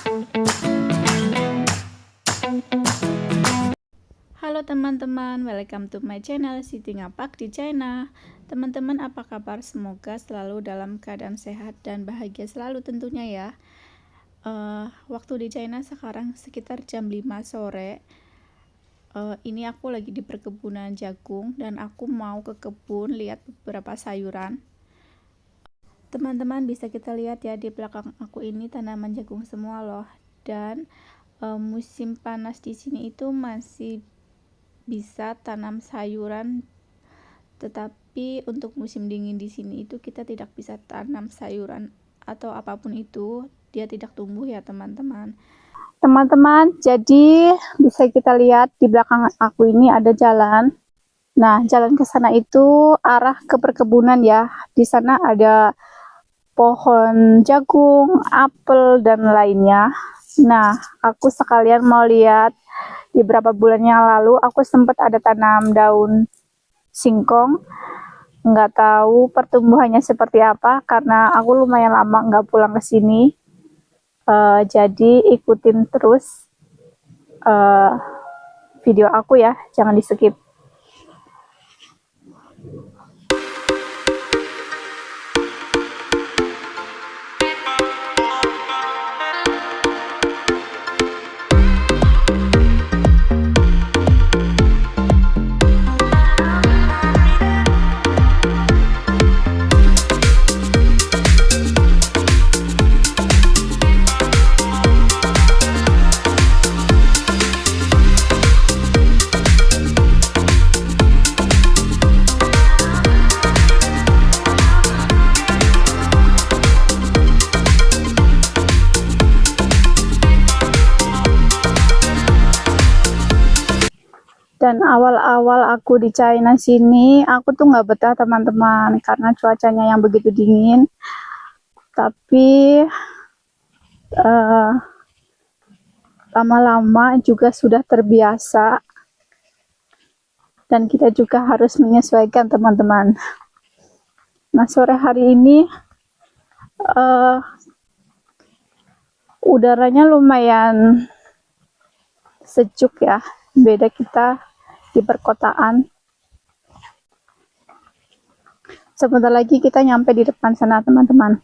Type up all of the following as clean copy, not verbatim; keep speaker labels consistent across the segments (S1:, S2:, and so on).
S1: Halo teman-teman, welcome to my channel Siti Ngapak di China. Teman-teman, apa kabar? Semoga selalu dalam keadaan sehat dan bahagia selalu tentunya ya. Waktu di China sekarang sekitar jam 5 sore. Ini aku lagi di perkebunan jagung dan aku mau ke kebun lihat beberapa sayuran. Teman-teman, bisa kita lihat ya di belakang aku ini tanaman jagung semua loh. Dan musim panas di sini itu masih bisa tanam sayuran, tetapi untuk musim dingin di sini itu kita tidak bisa tanam sayuran atau apapun itu, dia tidak tumbuh ya teman-teman. Teman-teman, jadi bisa kita lihat di belakang aku ini ada jalan. Nah, jalan ke sana itu arah ke perkebunan ya. Di sana ada pohon jagung, apel, dan lainnya. Nah, aku sekalian mau lihat di beberapa bulan yang lalu aku sempat ada tanam daun singkong. Nggak tahu pertumbuhannya seperti apa karena aku lumayan lama nggak pulang ke sini. Jadi ikutin terus video aku ya, jangan di skip. Dan awal-awal aku di China sini, aku tuh nggak betah teman-teman, karena cuacanya yang begitu dingin. Tapi lama-lama juga sudah terbiasa. Dan kita juga harus menyesuaikan teman-teman. Nah, sore hari ini udaranya lumayan sejuk ya. Beda kita di perkotaan. Sebentar lagi kita nyampe di depan sana teman-teman.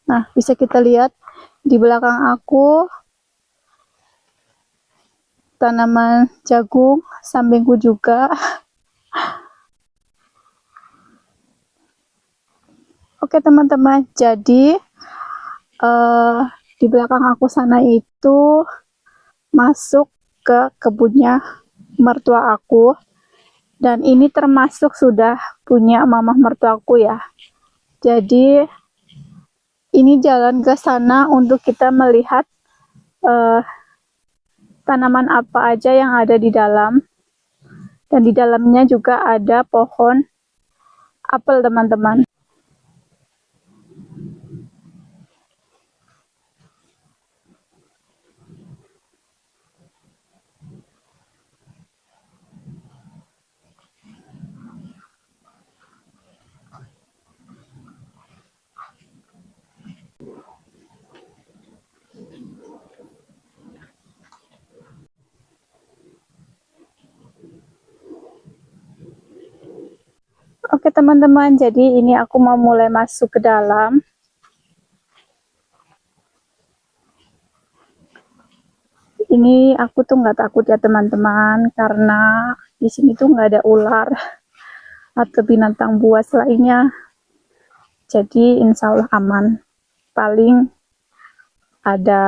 S1: Nah, bisa kita lihat di belakang aku tanaman jagung, sampingku juga. Oke teman-teman, jadi di belakang aku sana itu masuk ke kebunnya mertua aku, dan ini termasuk sudah punya mamah mertuaku ya. Jadi ini jalan ke sana untuk kita melihat tanaman apa aja yang ada di dalam, dan di dalamnya juga ada pohon apel teman-teman. Oke teman-teman, jadi ini aku mau mulai masuk ke dalam. Ini aku tuh nggak takut ya teman-teman, karena di sini tuh nggak ada ular atau binatang buas lainnya. Jadi insya Allah aman. Paling ada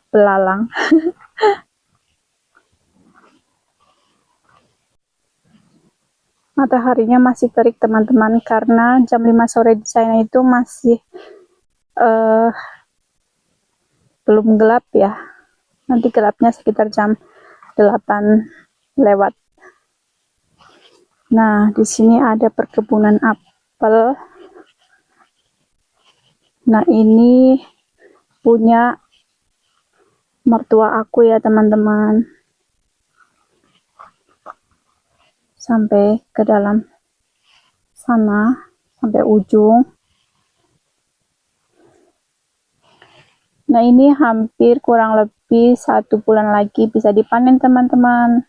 S1: belalang. Mataharinya masih terik teman-teman, karena jam 5 sore di China itu masih belum gelap ya. Nanti gelapnya sekitar jam 8 lewat. Nah, di sini ada perkebunan apel. Nah, ini punya mertua aku ya teman-teman. Sampai ke dalam sana. sampai ujung. Nah, ini hampir kurang lebih 1 bulan lagi bisa dipanen, teman-teman.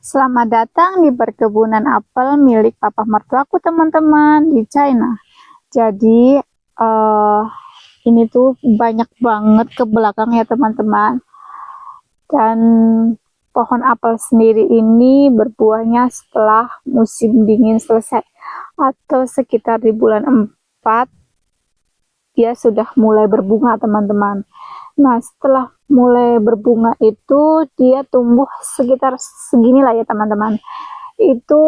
S1: Selamat datang di perkebunan apel milik papa mertuaku, teman-teman, di China. Jadi ini tuh banyak banget ke belakang ya, teman-teman. Dan pohon apel sendiri ini berbuahnya setelah musim dingin selesai, atau sekitar di bulan 4 dia sudah mulai berbunga, teman-teman. Nah, setelah mulai berbunga itu dia tumbuh sekitar segini lah ya, teman-teman. Itu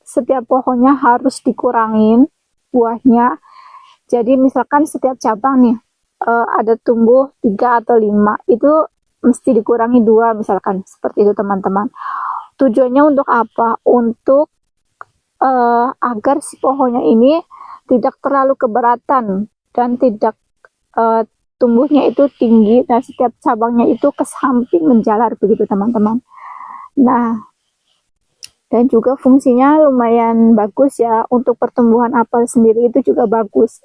S1: setiap pohonnya harus dikurangin buahnya. Jadi misalkan setiap cabang nih ada tumbuh 3 atau 5, itu mesti dikurangi 2 misalkan, seperti itu, teman-teman. Tujuannya untuk apa? Untuk agar si pohonnya ini tidak terlalu keberatan dan tidak tumbuhnya itu tinggi, dan setiap cabangnya itu ke samping menjalar begitu, teman-teman. Nah, dan juga fungsinya lumayan bagus ya, untuk pertumbuhan apel sendiri itu juga bagus.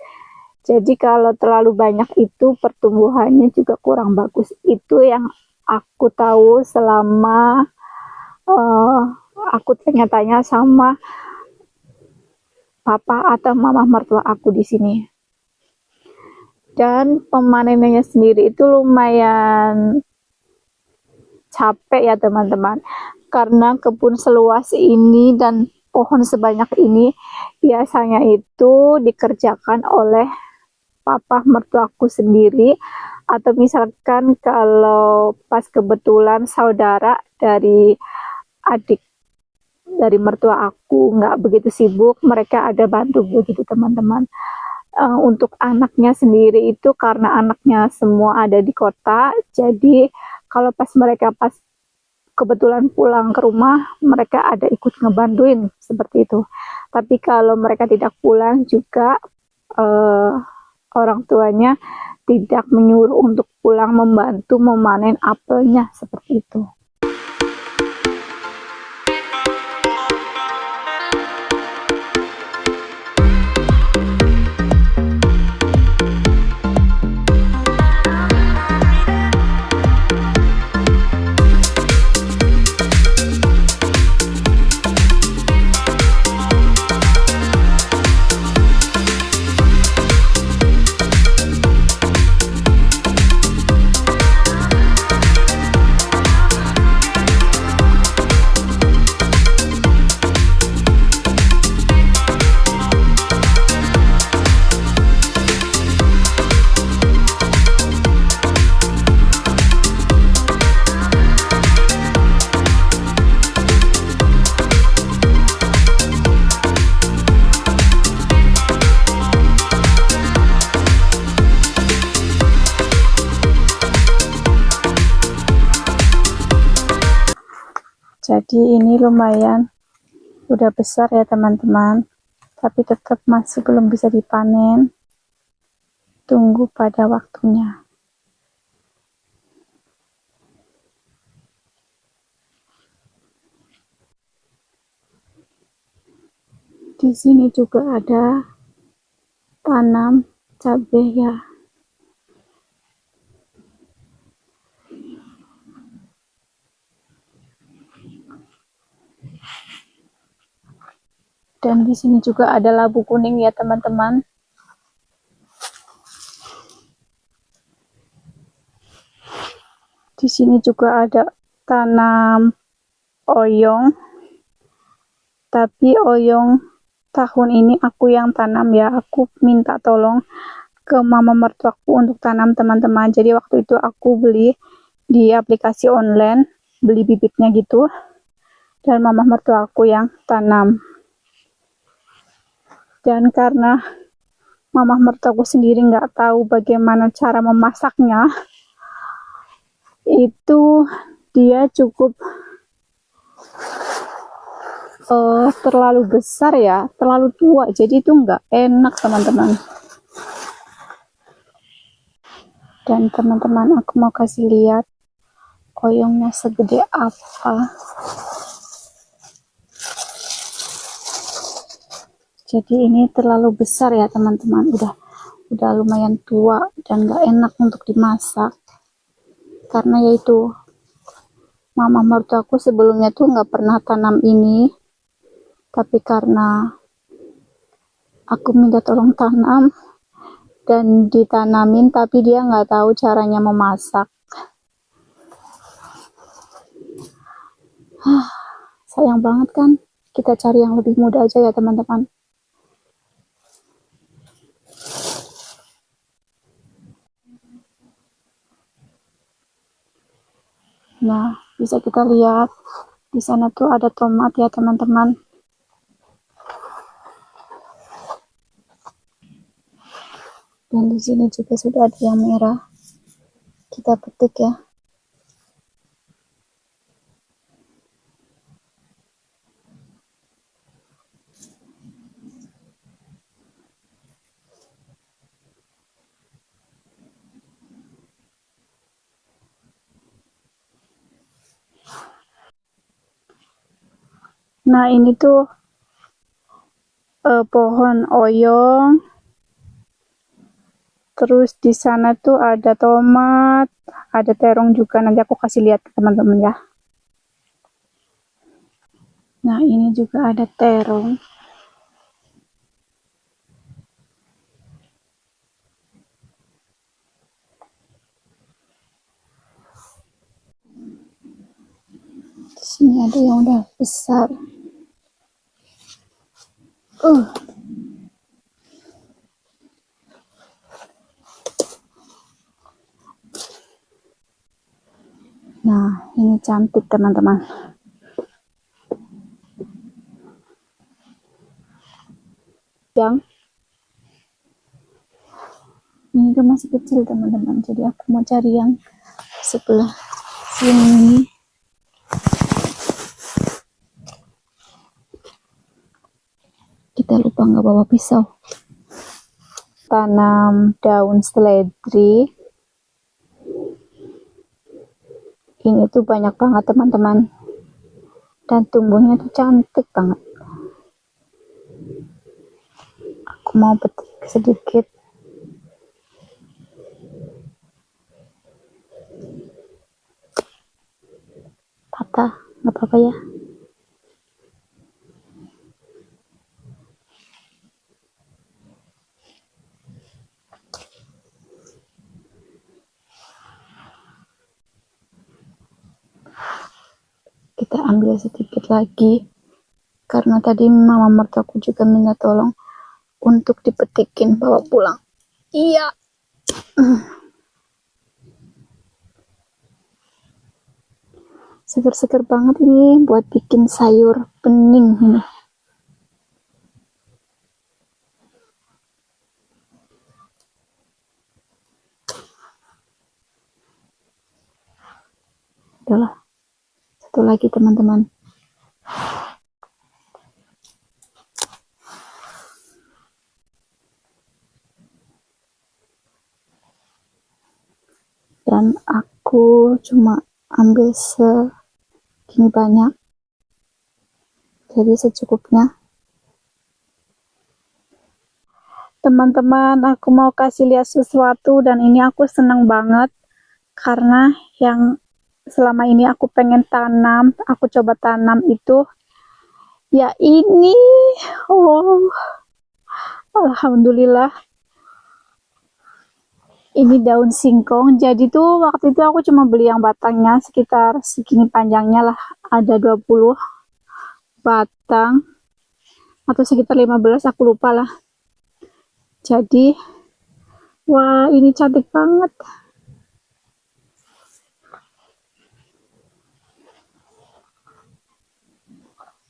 S1: Jadi kalau terlalu banyak itu pertumbuhannya juga kurang bagus. Itu yang aku tahu selama aku tanya-tanya sama papa atau mama mertua aku di sini. Dan pemanenannya sendiri itu lumayan capek ya, teman-teman, karena kebun seluas ini dan pohon sebanyak ini biasanya itu dikerjakan oleh papa mertuaku sendiri, atau misalkan kalau pas kebetulan saudara dari adik dari mertua aku nggak begitu sibuk, mereka ada bantu begitu, teman-teman. Untuk anaknya sendiri itu karena anaknya semua ada di kota, jadi kalau mereka pas kebetulan pulang ke rumah, mereka ada ikut ngebantuin seperti itu. Tapi kalau mereka tidak pulang juga orang tuanya tidak menyuruh untuk pulang membantu memanen apelnya, seperti itu. Jadi ini lumayan udah besar ya, teman-teman, tapi tetap masih belum bisa dipanen. Tunggu pada waktunya. Di sini juga ada tanam cabai ya. Dan di sini juga ada labu kuning ya, teman-teman. Di sini juga ada tanam oyong. Tapi oyong tahun ini aku yang tanam ya. Aku minta tolong ke mama mertuaku untuk tanam, teman-teman. Jadi waktu itu aku beli di aplikasi online, beli bibitnya gitu. Dan mama mertuaku yang tanam. Dan karena mama mertuaku sendiri nggak tahu bagaimana cara memasaknya, itu dia cukup terlalu besar ya, terlalu tua, jadi itu nggak enak, teman-teman. Dan teman-teman, aku mau kasih lihat oyongnya segede apa. Jadi ini terlalu besar ya teman-teman, udah lumayan tua dan gak enak untuk dimasak. Karena yaitu mama mertuaku sebelumnya tuh nggak pernah tanam ini, tapi karena aku minta tolong tanam dan ditanamin, tapi dia nggak tahu caranya memasak. Sayang banget kan, kita cari yang lebih mudah aja ya teman-teman. Nah, bisa kita lihat di sana tuh ada tomat ya teman-teman. Dan di sini juga sudah ada yang merah. Kita petik ya. Nah, ini tuh pohon oyong. Terus di sana tuh ada tomat, ada terong juga. Nanti aku kasih lihat ke teman-teman ya. Nah, ini juga ada terong. Di sini ada yang udah besar. Nah, ini cantik teman-teman. Yang ini tuh masih kecil teman-teman. Jadi aku mau cari yang sebelah sini. Kita lupa nggak bawa pisau. Tanam daun seledri. Ini tuh banyak banget teman-teman. Dan tumbuhnya tuh cantik banget. Aku mau petik sedikit. Patah, nggak apa-apa ya. Kita ambil sedikit lagi. Karena tadi mama mertuaku juga minta tolong untuk dipetikin bawa pulang. Iya. Seger-seger banget ini buat bikin sayur bening ini. Udahlah. Satu lagi teman-teman. Dan aku cuma ambil segini banyak. Jadi secukupnya. Teman-teman, aku mau kasih lihat sesuatu dan ini aku senang banget. Karena yang selama ini aku pengen tanam, aku coba tanam itu ya ini. Oh, alhamdulillah. Ini daun singkong. Jadi tuh waktu itu aku cuma beli yang batangnya sekitar segini panjangnya lah, ada 20 batang atau sekitar 15, aku lupa lah. Jadi wah, ini cantik banget.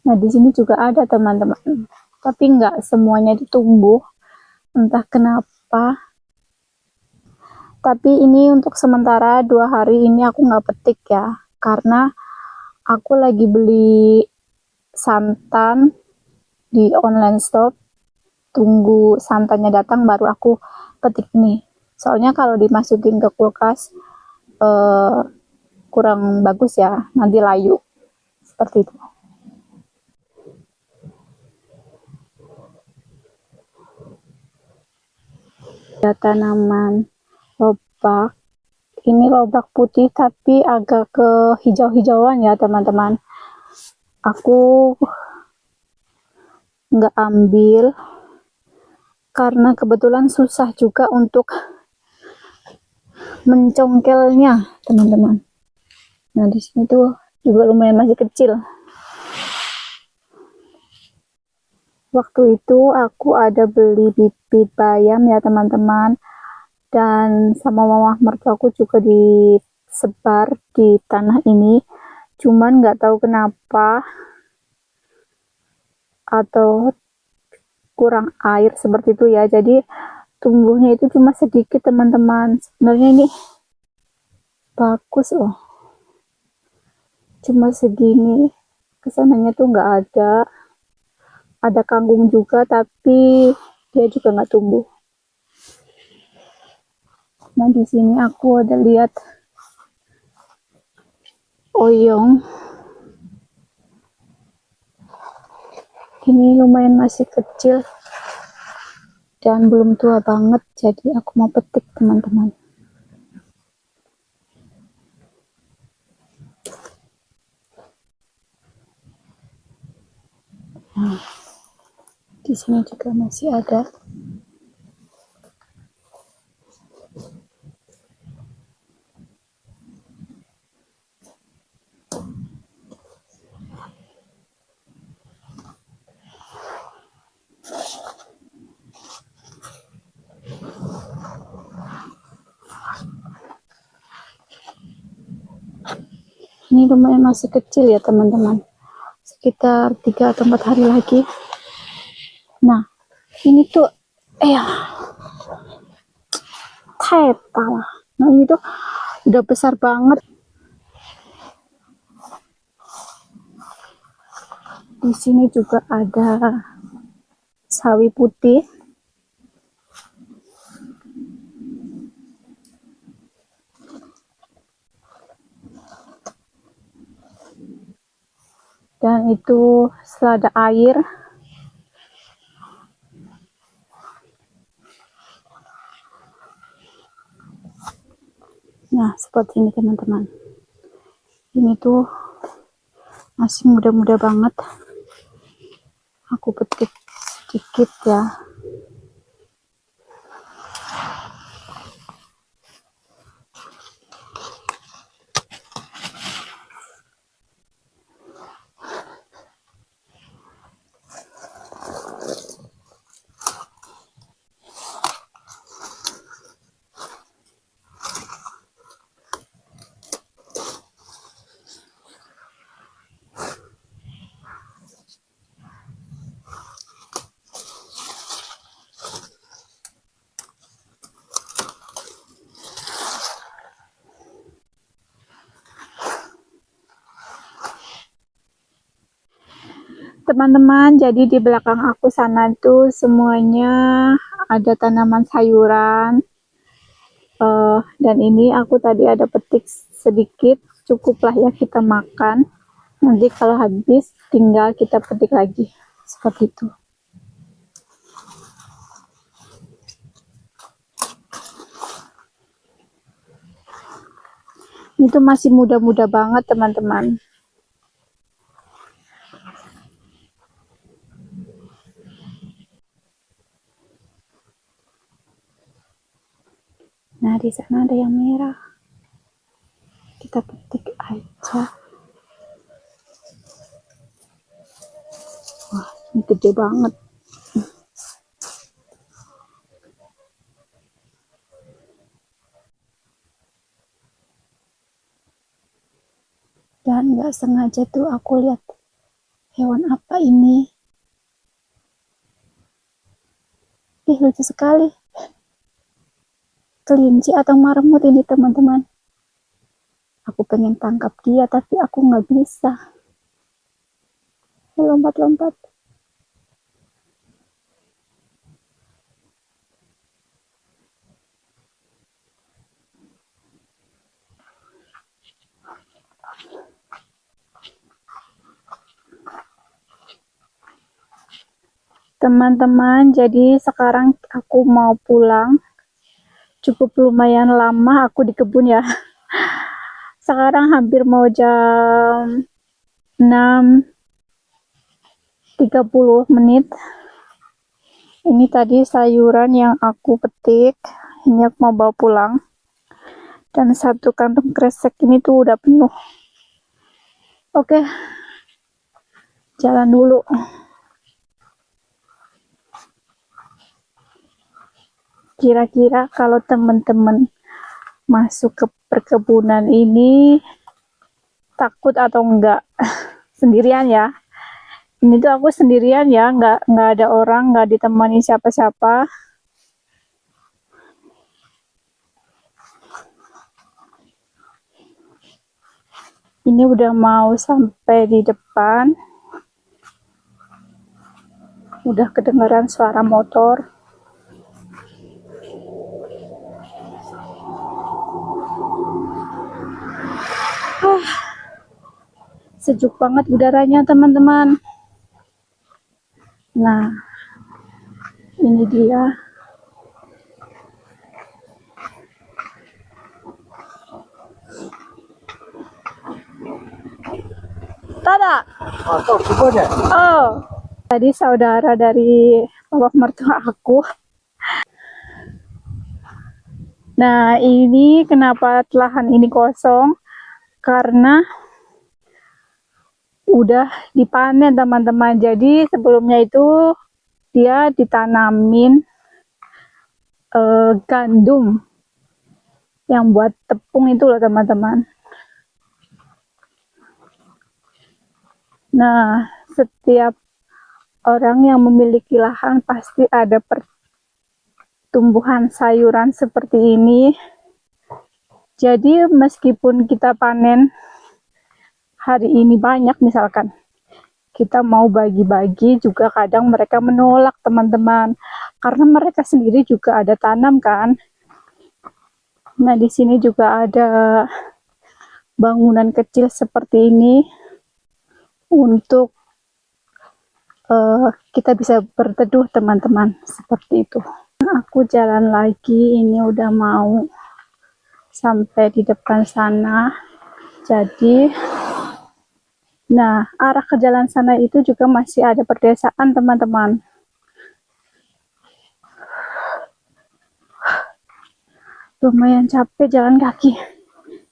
S1: Nah, di sini juga ada teman-teman. Tapi nggak semuanya ditumbuh. Entah kenapa. Tapi ini untuk sementara 2 hari ini aku nggak petik ya. Karena aku lagi beli santan di online shop. Tunggu santannya datang baru aku petik nih. Soalnya kalau dimasukin ke kulkas kurang bagus ya. Nanti layu. Seperti itu. Ada tanaman lobak. Ini lobak putih tapi agak ke hijau-hijauan ya teman-teman. Aku nggak ambil karena kebetulan susah juga untuk mencongkelnya teman-teman. Nah di sini tuh juga lumayan masih kecil. Waktu itu aku ada beli bibit bayam ya teman-teman, dan sama mama mertuaku juga disebar di tanah ini. Cuman nggak tahu kenapa, atau kurang air seperti itu ya, jadi tumbuhnya itu cuma sedikit teman-teman. Sebenarnya ini bagus loh, cuma segini. Kesananya tuh nggak ada kangkung juga tapi dia juga nggak tumbuh. Nah di sini aku ada lihat oyong. Ini lumayan masih kecil dan belum tua banget, jadi aku mau petik teman-teman. Nah, di sini juga masih ada. Ini lumayan masih kecil ya teman-teman, sekitar 3 atau 4 hari lagi. Nah ini tuh nah ini tuh udah besar banget. Di sini juga ada sawi putih. Dan itu selada air. Nah seperti ini teman-teman. Ini tuh masih muda-muda banget. Aku petik sedikit ya. Teman-teman, jadi di belakang aku sana tuh semuanya ada tanaman sayuran. Dan ini aku tadi ada petik sedikit, cukuplah ya kita makan. Nanti kalau habis tinggal kita petik lagi, seperti itu. Itu masih muda-muda banget teman-teman. Nah di sana ada yang merah, kita petik aja. Wah ini gede banget. Dan nggak sengaja tuh aku lihat hewan apa ini. Lucu sekali. Kelinci atau marmut ini teman-teman. Aku pengen tangkap dia tapi aku nggak bisa. Lompat-lompat. Teman-teman, jadi sekarang aku mau pulang cukup lumayan lama aku di kebun ya. Sekarang hampir mau jam 6.30. Ini tadi sayuran yang aku petik, ini aku mau bawa pulang. Dan satu kantong kresek ini tuh udah penuh. Oke, jalan dulu. Kira-kira kalau teman-teman masuk ke perkebunan ini takut atau enggak? Sendirian ya. Ini tuh aku sendirian ya, nggak ada orang, nggak ditemani siapa-siapa. Ini udah mau sampai di depan. Udah kedengaran suara motor. Sejuk banget udaranya teman-teman. Nah, ini dia. Tada. Oh, tadi saudara dari bapak mertua aku. Nah, ini kenapa lahan ini kosong? Karena udah dipanen teman-teman. Jadi sebelumnya itu dia ditanamin gandum yang buat tepung itu loh teman-teman. Nah, setiap orang yang memiliki lahan pasti ada pertumbuhan sayuran seperti ini. Jadi meskipun kita panen hari ini banyak, misalkan kita mau bagi-bagi, juga kadang mereka menolak teman-teman, karena mereka sendiri juga ada tanam kan. Nah, di sini juga ada bangunan kecil seperti ini untuk kita bisa berteduh teman-teman, seperti itu. Aku jalan lagi, ini udah mau sampai di depan sana. Jadi nah, arah ke jalan sana itu juga masih ada perdesaan teman-teman. Lumayan capek jalan kaki.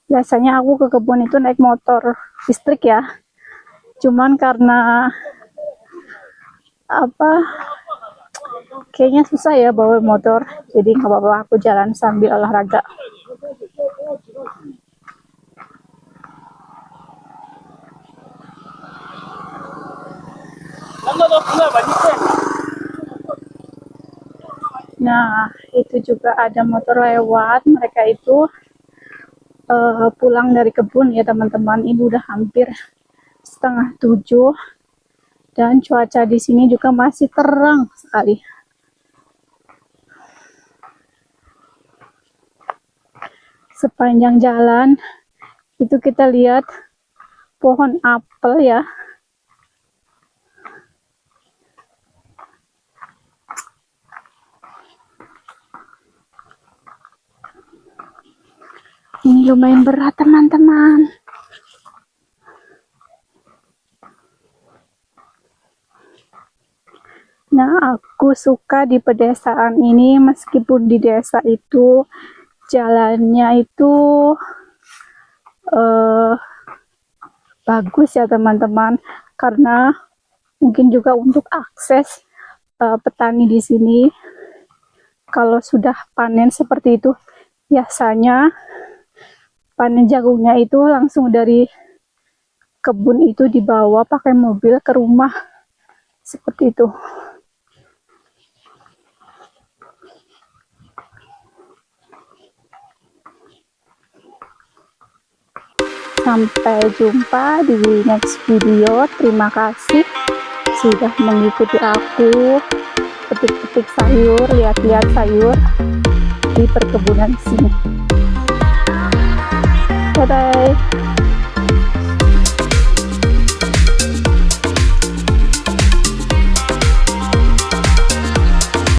S1: Biasanya aku ke kebun itu naik motor listrik ya. Cuman karena kayaknya susah ya bawa motor. Jadi nggak apa-apa, aku jalan sambil olahraga. Nah, itu juga ada motor lewat. Mereka itu pulang dari kebun ya teman-teman. Ini udah hampir 6:30 dan cuaca di sini juga masih terang sekali. Sepanjang jalan itu kita lihat pohon apel ya. Ini lumayan berat teman-teman. Nah, aku suka di pedesaan ini, meskipun di desa itu jalannya itu bagus ya teman-teman, karena mungkin juga untuk akses petani di sini. Kalau sudah panen seperti itu, biasanya panen jagungnya itu langsung dari kebun itu dibawa pakai mobil ke rumah, seperti itu. Sampai jumpa di next video. Terima kasih sudah mengikuti aku petik-petik sayur, lihat-lihat sayur di perkebunan sini. Bye bye.